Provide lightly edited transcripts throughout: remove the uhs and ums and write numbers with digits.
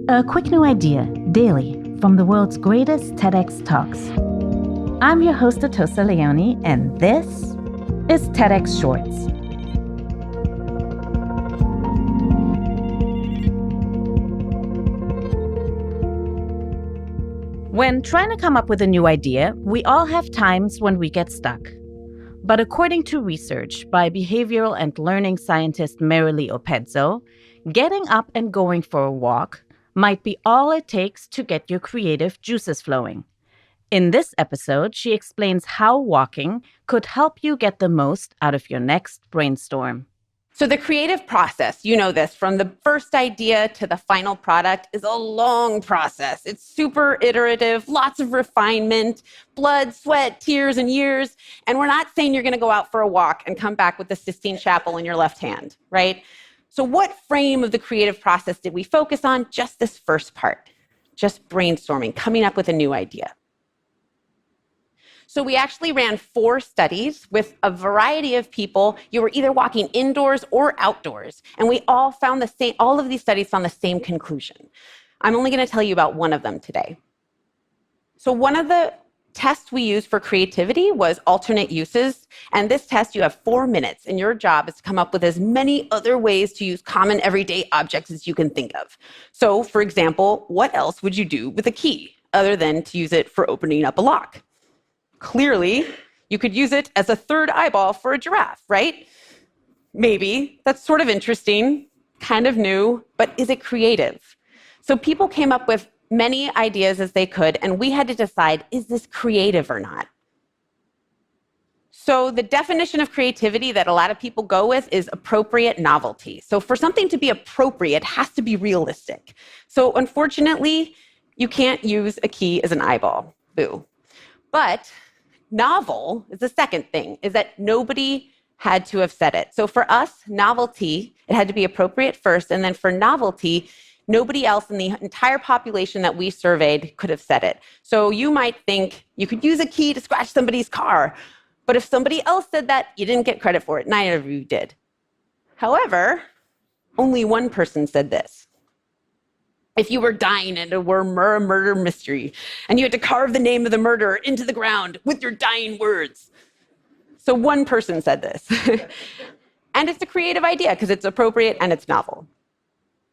A quick new idea, daily, from the world's greatest TEDx talks. I'm your host, Atossa Leoni, and this is TEDx Shorts. When trying to come up with a new idea, we all have times when we get stuck. But according to research by behavioral and learning scientist Oppezzo, getting up and going for a walk might be all it takes to get your creative juices flowing. In this episode, she explains how walking could help you get the most out of your next brainstorm. So the creative process, you know this, from the first idea to the final product is a long process. It's super iterative, lots of refinement, blood, sweat, tears, and years. And we're not saying you're going to go out for a walk and come back with the Sistine Chapel in your left hand, right? So what frame of the creative process did we focus on? Just this first part, just brainstorming, coming up with a new idea. So we actually ran 4 studies with a variety of people. You were either walking indoors or outdoors. And we all found the same, all of these studies found the same conclusion. I'm only going to tell you about one of them today. So one of the tests we used for creativity was alternate uses. And this test, you have 4 minutes, and your job is to come up with as many other ways to use common everyday objects as you can think of. So, for example, what else would you do with a key other than to use it for opening up a lock? Clearly, you could use it as a third eyeball for a giraffe, right? Maybe. That's sort of interesting, kind of new, but is it creative? So people came up with many ideas as they could, and we had to decide, is this creative or not? So the definition of creativity that a lot of people go with is appropriate novelty. So for something to be appropriate, it has to be realistic. So unfortunately, you can't use a key as an eyeball. Boo. But novel is the second thing, is that nobody had to have said it. So for us, novelty, it had to be appropriate first, and then for novelty, nobody else in the entire population that we surveyed could have said it. So you might think you could use a key to scratch somebody's car, but if somebody else said that, you didn't get credit for it. Neither of you did. However, only one person said this. If you were dying and it were a murder mystery, and you had to carve the name of the murderer into the ground with your dying words. So one person said this. And it's a creative idea because it's appropriate and it's novel.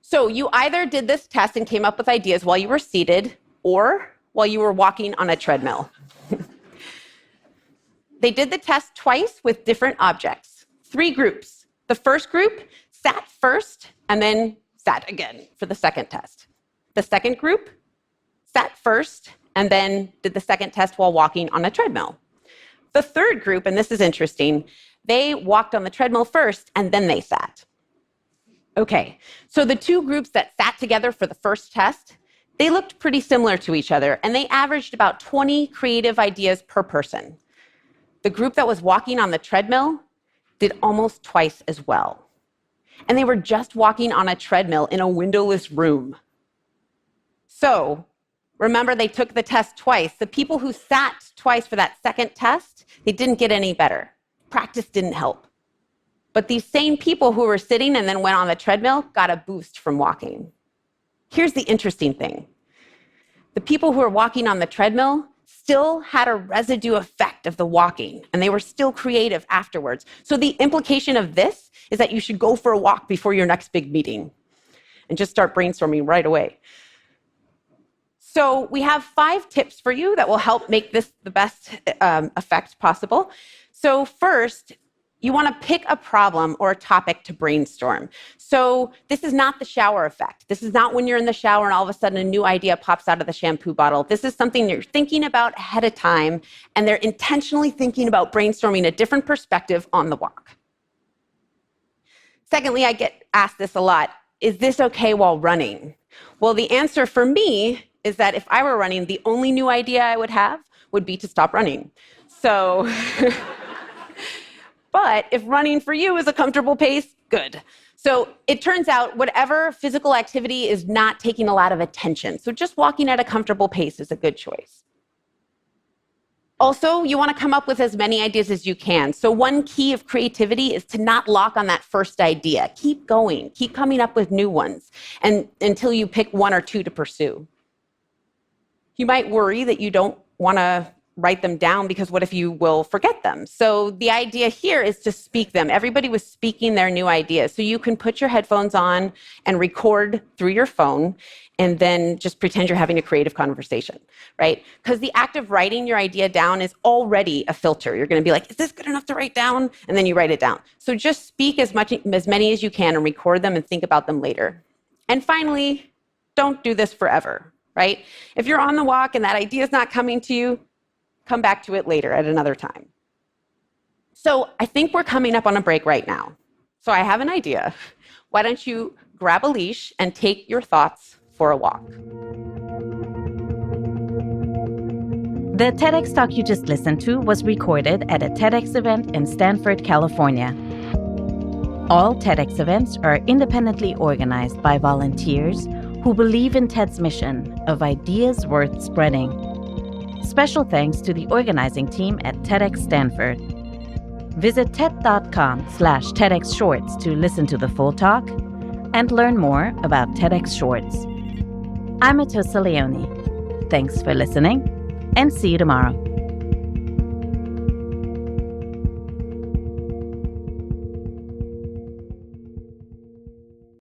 So you either did this test and came up with ideas while you were seated or while you were walking on a treadmill. They did the test twice with different objects. 3 groups. The first group sat first and then sat again for the second test. The second group sat first and then did the second test while walking on a treadmill. The third group, and this is interesting, they walked on the treadmill first and then they sat. Okay, so the 2 groups that sat together for the first test, they looked pretty similar to each other, and they averaged about 20 creative ideas per person. The group that was walking on the treadmill did almost twice as well. And they were just walking on a treadmill in a windowless room. So, remember, they took the test twice. The people who sat twice for that second test, they didn't get any better. Practice didn't help. But these same people who were sitting and then went on the treadmill got a boost from walking. Here's the interesting thing. The people who were walking on the treadmill still had a residue effect of the walking, and they were still creative afterwards. So the implication of this is that you should go for a walk before your next big meeting and just start brainstorming right away. So we have 5 tips for you that will help make this the best effect possible. So first, you want to pick a problem or a topic to brainstorm. So this is not the shower effect. This is not when you're in the shower and all of a sudden a new idea pops out of the shampoo bottle. This is something you're thinking about ahead of time, and they're intentionally thinking about brainstorming a different perspective on the walk. Secondly, I get asked this a lot. Is this okay while running? Well, the answer for me is that if I were running, the only new idea I would have would be to stop running. So... But if running for you is a comfortable pace, good. So it turns out whatever physical activity is not taking a lot of attention. So just walking at a comfortable pace is a good choice. Also, you want to come up with as many ideas as you can. So one key of creativity is to not lock on that first idea. Keep going. Keep coming up with new ones until you pick one or two to pursue. You might worry that you don't want to write them down because what if you will forget them? So the idea here is to speak them. Everybody was speaking their new ideas. So you can put your headphones on and record through your phone and then just pretend you're having a creative conversation, right? Because the act of writing your idea down is already a filter. You're going to be like, is this good enough to write down? And then you write it down. So just speak as many as you can and record them and think about them later. And finally, don't do this forever, right? If you're on the walk and that idea is not coming to you, come back to it later at another time. So I think we're coming up on a break right now. So I have an idea. Why don't you grab a leash and take your thoughts for a walk? The TEDx talk you just listened to was recorded at a TEDx event in Stanford, California. All TEDx events are independently organized by volunteers who believe in TED's mission of ideas worth spreading. Special thanks to the organizing team at TEDxStanford. Visit TED.com/TEDx Shorts to listen to the full talk and learn more about TEDx Shorts. I'm Atossa Leoni. Thanks for listening, and see you tomorrow.